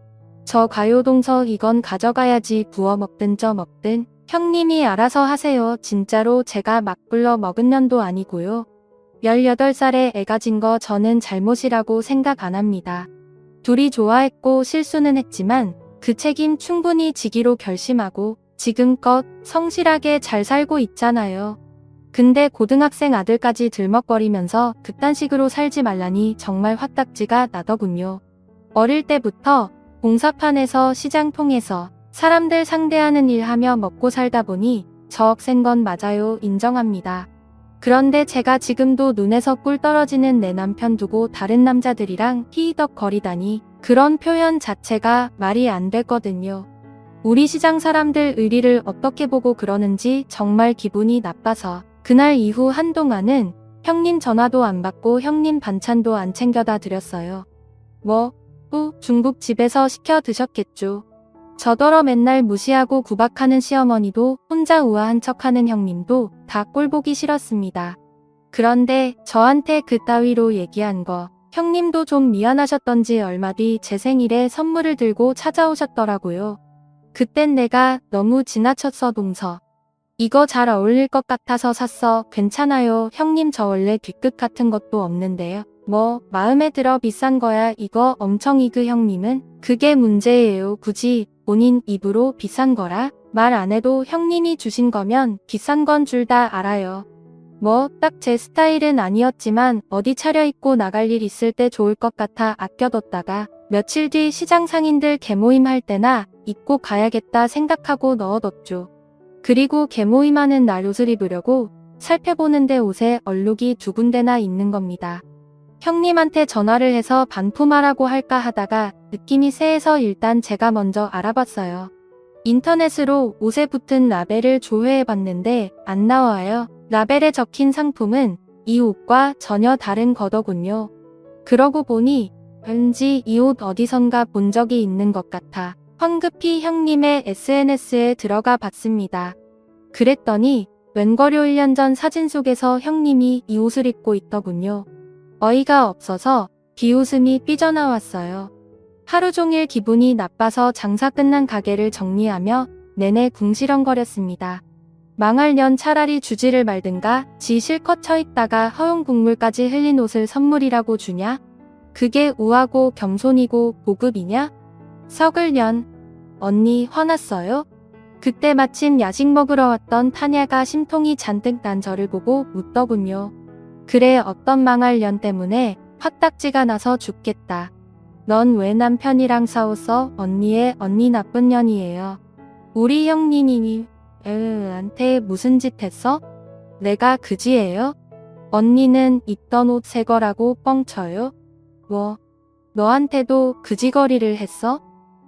저 가요 동서 이건 가져가야지 부어 먹든 쪄 먹든 형님이 알아서 하세요. 진짜로 제가 막 불러 먹은 년도 아니고요. 18살에 애 가진 거 저는 잘못이라고 생각 안 합니다. 둘이 좋아했고 실수는 했지만 그 책임 충분히 지기로 결심하고 지금껏 성실하게 잘 살고 있잖아요. 근데 고등학생 아들까지 들먹거리면서 그딴 식으로 살지 말라니 정말 화딱지가 나더군요. 어릴 때부터 공사판에서 시장 통해서 사람들 상대하는 일 하며 먹고 살다 보니 저 억센 건 맞아요. 인정합니다. 그런데 제가 지금도 눈에서 꿀 떨어지는 내 남편 두고 다른 남자들이랑 히덕거리다니 그런 표현 자체가 말이 안 됐거든요. 우리 시장 사람들 의리를 어떻게 보고 그러는지 정말 기분이 나빠서 그날 이후 한동안은 형님 전화도 안 받고 형님 반찬도 안 챙겨다 드렸어요. 중국집에서 시켜 드셨겠죠. 저더러 맨날 무시하고 구박하는 시어머니도 혼자 우아한 척하는 형님도 다 꼴보기 싫었습니다. 그런데 저한테 그따위로 얘기한 거 형님도 좀 미안하셨던지 얼마 뒤 제 생일에 선물을 들고 찾아오셨더라고요. 그땐 내가 너무 지나쳤어 동서. 이거 잘 어울릴 것 같아서 샀어. 괜찮아요. 형님 저 원래 뒤끝 같은 것도 없는데요. 마음에 들어 비싼 거야. 이거 엄청 이그 형님은 그게 문제예요. 굳이 본인 입으로 비싼 거라 말 안 해도 형님이 주신 거면 비싼 건 줄 다 알아요. 딱 제 스타일은 아니었지만 어디 차려입고 나갈 일 있을 때 좋을 것 같아 아껴뒀다가 며칠 뒤 시장 상인들 개모임 할 때나 입고 가야겠다 생각하고 넣어뒀죠. 그리고 개모임하는 날 옷을 입으려고 살펴보는데 옷에 얼룩이 2군데나 있는 겁니다. 형님한테 전화를 해서 반품하라고 할까 하다가 느낌이 세해서 일단 제가 먼저 알아봤어요. 인터넷으로 옷에 붙은 라벨을 조회해봤는데 안 나와요. 라벨에 적힌 상품은 이 옷과 전혀 다른 거더군요. 그러고 보니 왠지 이 옷 어디선가 본 적이 있는 것 같아 황급히 형님의 SNS에 들어가 봤습니다. 그랬더니 웬거료 1년 전 사진 속에서 형님이 이 옷을 입고 있더군요. 어이가 없어서 비웃음이 삐져나왔어요. 하루 종일 기분이 나빠서 장사 끝난 가게를 정리하며 내내 궁시렁거렸습니다. 망할 년 차라리 주지를 말든가 지 실컷 처있다가 허용 국물까지 흘린 옷을 선물이라고 주냐? 그게 우하고 겸손이고 보급이냐? 썩을 년. 언니 화났어요? 그때 마침 야식 먹으러 왔던 타냐가 심통이 잔뜩 난 저를 보고 묻더군요. 그래 어떤 망할 년 때문에 화딱지가 나서 죽겠다. 넌 왜 남편이랑 싸웠어? 언니 나쁜 년이에요. 우리 형님이 한테 무슨 짓 했어? 내가 그지예요? 언니는 입던 옷 새 거라고 뻥쳐요? 너한테도 그지거리를 했어?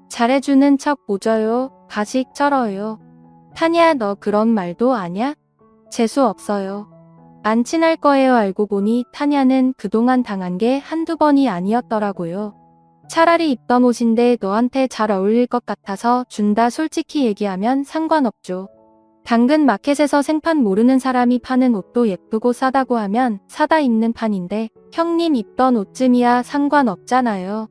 잘해주는 척 오져요. 가식 쩔어요. 타냐 너 그런 말도 아냐? 재수 없어요. 안 친할 거예요. 알고 보니 타냐는 그동안 당한 게 한두 번이 아니었더라고요. 차라리 입던 옷인데 너한테 잘 어울릴 것 같아서 준다. 솔직히 얘기하면 상관없죠. 당근 마켓에서 생판 모르는 사람이 파는 옷도 예쁘고 싸다고 하면 사다 입는 판인데 형님 입던 옷쯤이야 상관없잖아요.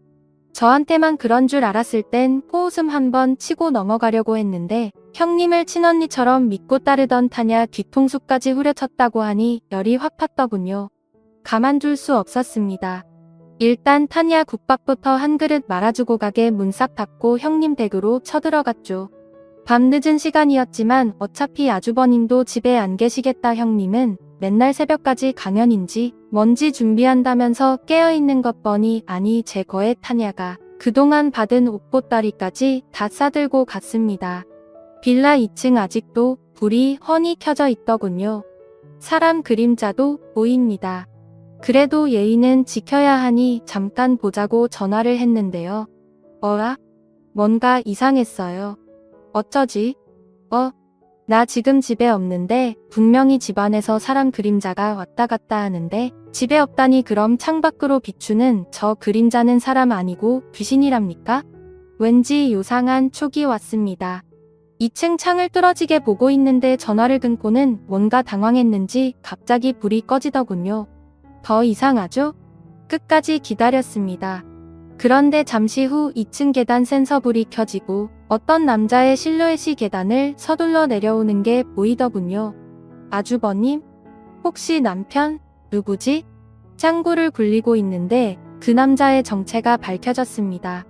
저한테만 그런 줄 알았을 땐 코웃음 한번 치고 넘어가려고 했는데 형님을 친언니처럼 믿고 따르던 타냐 뒤통수까지 후려쳤다고 하니 열이 확 팠더군요. 가만둘 수 없었습니다. 일단 타냐 국밥부터 한 그릇 말아주고 가게 문 싹 닫고 형님 댁으로 쳐들어갔죠. 밤늦은 시간이었지만 어차피 아주버님도 집에 안 계시겠다. 형님은 맨날 새벽까지 강연인지 뭔지 준비한다면서 깨어있는 것 뻔히 아니 제 거에 타냐가 그동안 받은 옷보따리까지 다 싸들고 갔습니다. 빌라 2층 아직도 불이 훤히 켜져 있더군요. 사람 그림자도 보입니다. 그래도 예의는 지켜야 하니 잠깐 보자고 전화를 했는데요. 뭔가 이상했어요. 어쩌지? 나 지금 집에 없는데 분명히 집안에서 사람 그림자가 왔다 갔다 하는데 집에 없다니 그럼 창밖으로 비추는 저 그림자는 사람 아니고 귀신이랍니까? 왠지 요상한 촉이 왔습니다. 2층 창을 뚫어지게 보고 있는데 전화를 끊고는 뭔가 당황했는지 갑자기 불이 꺼지더군요. 더 이상하죠? 끝까지 기다렸습니다. 그런데 잠시 후 2층 계단 센서불이 켜지고 어떤 남자의 실루엣이 계단을 서둘러 내려오는 게 보이더군요. 아주버님? 혹시 남편? 누구지? 짱구를 굴리고 있는데 그 남자의 정체가 밝혀졌습니다.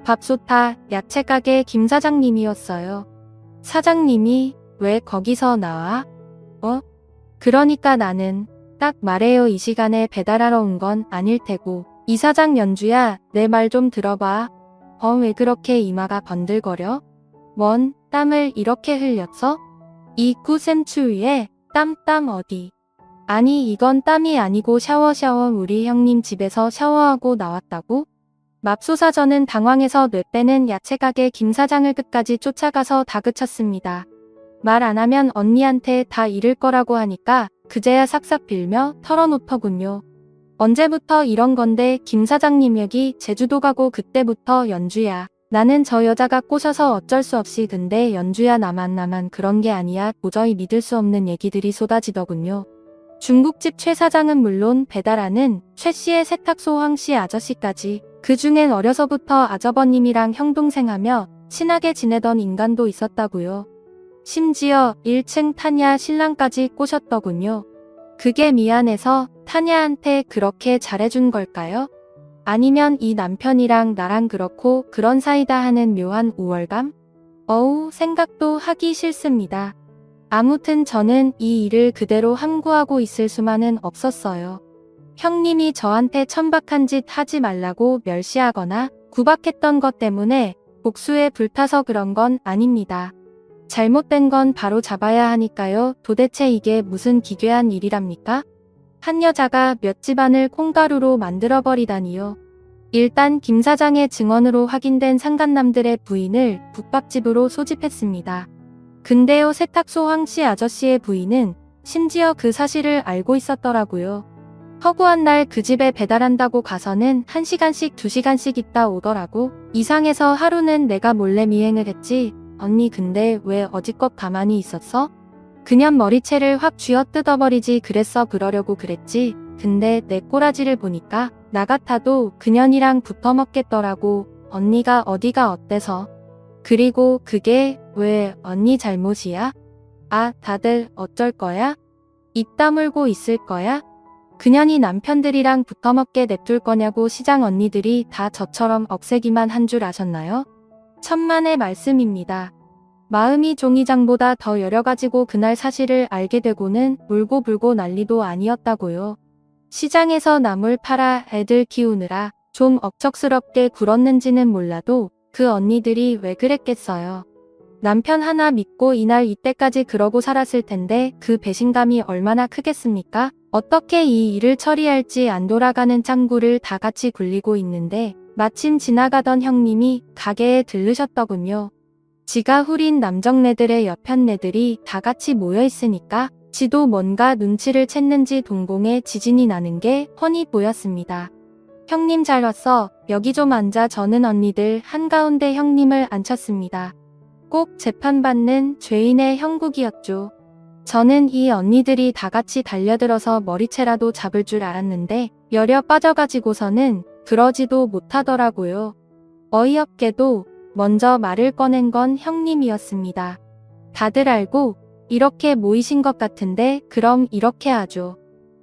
밥솥타 야채가게 김 사장님이었어요. 사장님이 왜 거기서 나와? 그러니까 나는 딱 말해요. 이 시간에 배달하러 온 건 아닐 테고. 이사장 연주야, 내 말 좀 들어봐. 왜 그렇게 이마가 번들거려? 뭔 땀을 이렇게 흘렸어? 이 꿀샘 추위에 땀 어디? 아니 이건 땀이 아니고 샤워 우리 형님 집에서 샤워하고 나왔다고? 맙소사. 저는 당황해서 뇌 빼는 야채가게 김 사장을 끝까지 쫓아가서 다그쳤습니다. 말 안 하면 언니한테 다 잃을 거라고 하니까 그제야 싹싹 빌며 털어놓더군요. 언제부터 이런 건데 김 사장님 여기 제주도 가고 그때부터 연주야. 나는 저 여자가 꼬셔서 어쩔 수 없이 근데 연주야 나만 그런 게 아니야. 도저히 믿을 수 없는 얘기들이 쏟아지더군요. 중국집 최 사장은 물론 배달하는 최 씨의 세탁소 황 씨 아저씨까지 그중엔 어려서부터 아저버님이랑 형동생하며 친하게 지내던 인간도 있었다고요. 심지어 1층 타냐 신랑까지 꼬셨더군요. 그게 미안해서 타냐한테 그렇게 잘해준 걸까요? 아니면 이 남편이랑 나랑 그렇고 그런 사이다 하는 묘한 우월감? 어우, 생각도 하기 싫습니다. 아무튼 저는 이 일을 그대로 함구하고 있을 수만은 없었어요. 형님이 저한테 천박한 짓 하지 말라고 멸시하거나 구박했던 것 때문에 복수에 불타서 그런 건 아닙니다. 잘못된 건 바로 잡아야 하니까요. 도대체 이게 무슨 기괴한 일이랍니까? 한 여자가 몇 집안을 콩가루로 만들어버리다니요. 일단 김 사장의 증언으로 확인된 상간남들의 부인을 국밥집으로 소집했습니다. 근데요, 세탁소 황씨 아저씨의 부인은 심지어 그 사실을 알고 있었더라고요. 허구한 날 그 집에 배달한다고 가서는 1시간씩 2시간씩 있다 오더라고. 이상해서 하루는 내가 몰래 미행을 했지. 언니 근데 왜 어지껏 가만히 있었어? 그냥 머리채를 확 쥐어 뜯어버리지 그랬어. 그러려고 그랬지. 근데 내 꼬라지를 보니까 나 같아도 그년이랑 붙어먹겠더라고. 언니가 어디가 어때서? 그리고 그게 왜 언니 잘못이야? 아, 다들 어쩔 거야? 입 다물고 있을 거야? 그년이 남편들이랑 붙어먹게 냅둘 거냐고. 시장 언니들이 다 저처럼 억세기만 한 줄 아셨나요? 천만의 말씀입니다. 마음이 종이장보다 더 여려가지고 그날 사실을 알게 되고는 울고불고 난리도 아니었다고요. 시장에서 나물 팔아 애들 키우느라 좀 억척스럽게 굴었는지는 몰라도 그 언니들이 왜 그랬겠어요. 남편 하나 믿고 이날 이때까지 그러고 살았을 텐데 그 배신감이 얼마나 크겠습니까? 어떻게 이 일을 처리할지 안 돌아가는 짱구를 다 같이 굴리고 있는데 마침 지나가던 형님이 가게에 들르셨더군요. 지가 후린 남정네들의 여편네들이 다 같이 모여있으니까 지도 뭔가 눈치를 챘는지 동공에 지진이 나는 게 훤히 보였습니다. 형님 잘 왔어. 여기 좀 앉아. 저는 언니들 한가운데 형님을 앉혔습니다. 꼭 재판받는 죄인의 형국이었죠. 저는 이 언니들이 다 같이 달려들어서 머리채라도 잡을 줄 알았는데 열려 빠져가지고서는 그러지도 못하더라고요. 어이없게도 먼저 말을 꺼낸 건 형님이었습니다. 다들 알고 이렇게 모이신 것 같은데 그럼 이렇게 하죠.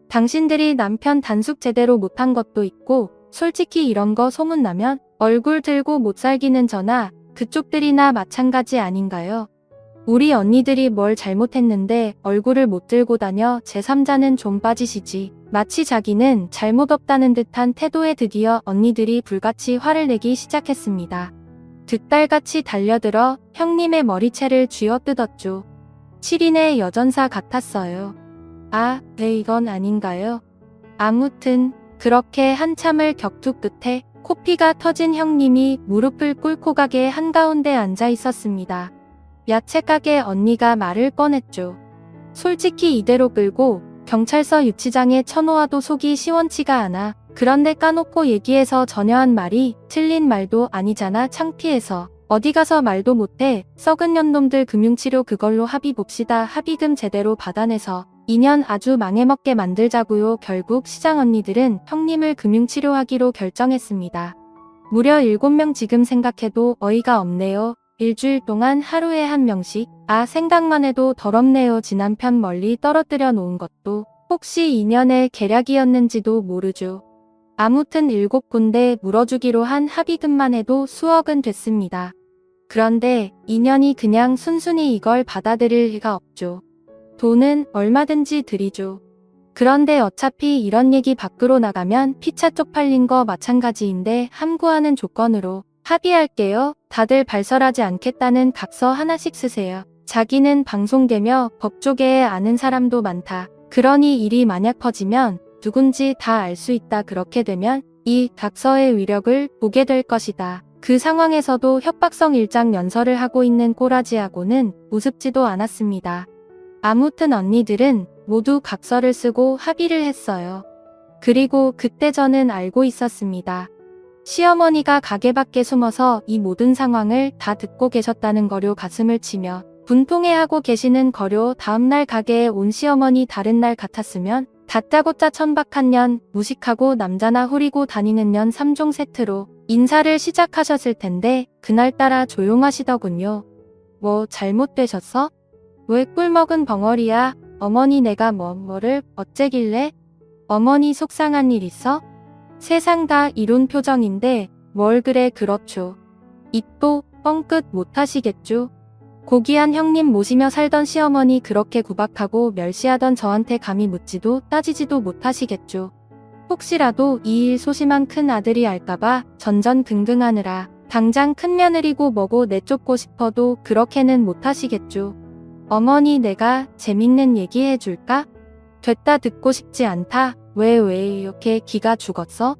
당신들이 남편 단속 제대로 못한 것도 있고 솔직히 이런 거 소문나면 얼굴 들고 못 살기는 저나 그쪽들이나 마찬가지 아닌가요? 우리 언니들이 뭘 잘못했는데 얼굴을 못 들고 다녀. 제3자는 좀 빠지시지. 마치 자기는 잘못 없다는 듯한 태도에 드디어 언니들이 불같이 화를 내기 시작했습니다. 득달같이 달려들어 형님의 머리채를 쥐어뜯었죠. 7인의 여전사 같았어요. 아, 네 이건 아닌가요? 아무튼 그렇게 한참을 격투 끝에 코피가 터진 형님이 무릎을 꿇고 가게 한가운데 앉아 있었습니다. 야채가게 언니가 말을 꺼냈죠. 솔직히 이대로 끌고 경찰서 유치장에 쳐놓아도 속이 시원치가 않아. 그런데 까놓고 얘기해서 전혀 한 말이 틀린 말도 아니잖아. 창피해서 어디 가서 말도 못해. 썩은 년놈들 금융치료 그걸로 합의 봅시다. 합의금 제대로 받아내서 2년 아주 망해먹게 만들자고요. 결국 시장 언니들은 형님을 금융치료하기로 결정했습니다. 무려 7명. 지금 생각해도 어이가 없네요. 일주일 동안 하루에 1명씩. 아, 생각만 해도 더럽네요. 지난편 멀리 떨어뜨려 놓은 것도 혹시 2년의 계략이었는지도 모르죠. 아무튼 7군데 물어주기로 한 합의금만 해도 수억은 됐습니다. 그런데 2년이 그냥 순순히 이걸 받아들일 리가 없죠. 돈은 얼마든지 드리죠. 그런데 어차피 이런 얘기 밖으로 나가면 피차 쪽팔린 거 마찬가지인데 함구하는 조건으로 합의할게요. 다들 발설하지 않겠다는 각서 하나씩 쓰세요. 자기는 방송되며 법조계에 아는 사람도 많다. 그러니 일이 만약 퍼지면 누군지 다 알 수 있다. 그렇게 되면 이 각서의 위력을 보게 될 것이다. 그 상황에서도 협박성 일장 연설을 하고 있는 꼬라지하고는 우습지도 않았습니다. 아무튼 언니들은 모두 각서를 쓰고 합의를 했어요. 그리고 그때 저는 알고 있었습니다. 시어머니가 가게 밖에 숨어서 이 모든 상황을 다 듣고 계셨다는 거요. 가슴을 치며 분통해하고 계시는 거요. 다음날 가게에 온 시어머니 다른 날 같았으면 다짜고짜 천박한 년, 무식하고 남자나 후리고 다니는 년 3종 세트로 인사를 시작하셨을 텐데 그날따라 조용하시더군요. 뭐 잘못되셨어? 왜 꿀먹은 벙어리야? 어머니 내가 뭐를 어째길래? 어머니 속상한 일 있어? 세상 다 이룬 표정인데 뭘 그래 그렇죠. 입도 뻥끗 못하시겠죠. 고귀한 형님 모시며 살던 시어머니 그렇게 구박하고 멸시하던 저한테 감히 묻지도 따지지도 못하시겠죠. 혹시라도 이 일 소심한 큰 아들이 알까봐 전전긍긍하느라 당장 큰 며느리고 뭐고 내쫓고 싶어도 그렇게는 못하시겠죠. 어머니 내가 재밌는 얘기 해줄까? 됐다 듣고 싶지 않다. 왜 이렇게 기가 죽었어?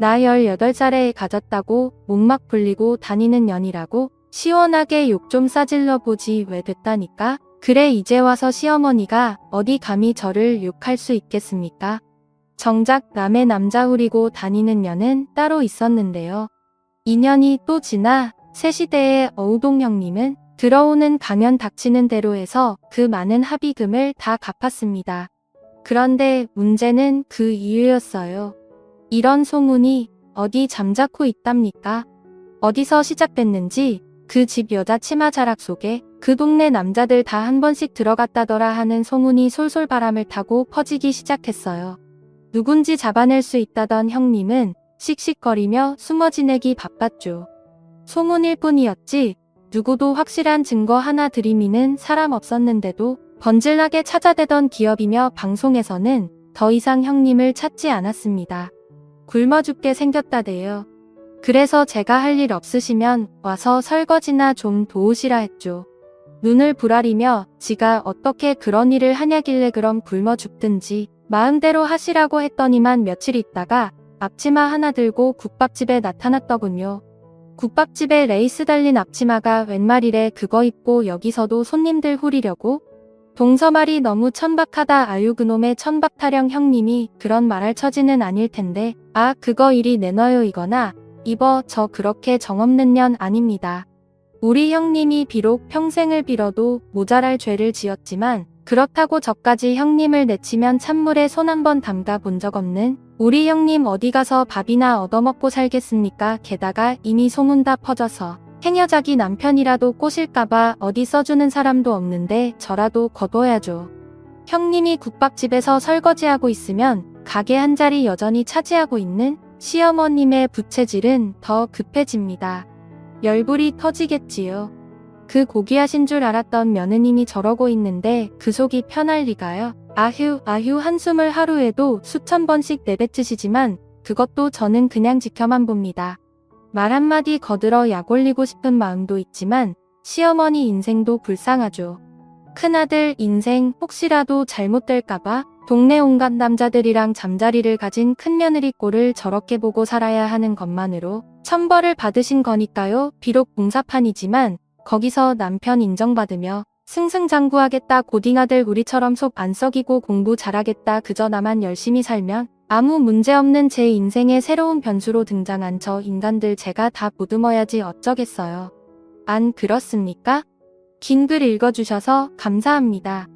나 18살에 가졌다고 목막 불리고 다니는 년이라고? 시원하게 욕 좀 싸질러 보지 왜 됐다니까? 그래 이제 와서 시어머니가 어디 감히 저를 욕할 수 있겠습니까? 정작 남의 남자 후리고 다니는 년은 따로 있었는데요. 2년이 또 지나 새 시대의 어우동 형님은 들어오는 가면 닥치는 대로 해서 그 많은 합의금을 다 갚았습니다. 그런데 문제는 그 이유였어요. 이런 소문이 어디 잠자코 있답니까? 어디서 시작됐는지 그 집 여자 치마 자락 속에 그 동네 남자들 다 한 번씩 들어갔다더라 하는 소문이 솔솔 바람을 타고 퍼지기 시작했어요. 누군지 잡아낼 수 있다던 형님은 씩씩거리며 숨어 지내기 바빴죠. 소문일 뿐이었지 누구도 확실한 증거 하나 들이미는 사람 없었는데도 번질나게 찾아대던 기업이며 방송에서는 더 이상 형님을 찾지 않았습니다. 굶어 죽게 생겼다대요. 그래서 제가 할 일 없으시면 와서 설거지나 좀 도우시라 했죠. 눈을 부라리며 지가 어떻게 그런 일을 하냐길래 그럼 굶어 죽든지 마음대로 하시라고 했더니만 며칠 있다가 앞치마 하나 들고 국밥집에 나타났더군요. 국밥집에 레이스 달린 앞치마가 웬 말이래. 그거 입고 여기서도 손님들 후리려고? 동서말이 너무 천박하다. 아유 그놈의 천박타령. 형님이 그런 말할 처지는 아닐 텐데 아 그거 이리 내놔요. 이거나 입어. 저 그렇게 정없는 년 아닙니다. 우리 형님이 비록 평생을 빌어도 모자랄 죄를 지었지만 그렇다고 저까지 형님을 내치면 찬물에 손 한 번 담가 본 적 없는 우리 형님 어디 가서 밥이나 얻어먹고 살겠습니까? 게다가 이미 소문 다 퍼져서 행여자기 남편이라도 꼬실까봐 어디 써주는 사람도 없는데 저라도 거둬야죠. 형님이 국밥집에서 설거지하고 있으면 가게 한 자리 여전히 차지하고 있는 시어머님의 부채질은 더 급해집니다. 열불이 터지겠지요. 그 고귀하신 줄 알았던 며느님이 저러고 있는데 그 속이 편할 리가요. 아휴 한숨을 하루에도 수천 번씩 내뱉으시지만 그것도 저는 그냥 지켜만 봅니다. 말 한마디 거들어 약 올리고 싶은 마음도 있지만 시어머니 인생도 불쌍하죠. 큰아들 인생 혹시라도 잘못될까봐 동네 온갖 남자들이랑 잠자리를 가진 큰며느리 꼴을 저렇게 보고 살아야 하는 것만으로 천벌을 받으신 거니까요. 비록 봉사판이지만 거기서 남편 인정받으며 승승장구하겠다. 고딩아들 우리처럼 속 안 썩이고 공부 잘하겠다. 그저 나만 열심히 살면 아무 문제없는 제 인생의 새로운 변수로 등장한 저 인간들 제가 다 보듬어야지 어쩌겠어요. 안 그렇습니까? 긴 글 읽어주셔서 감사합니다.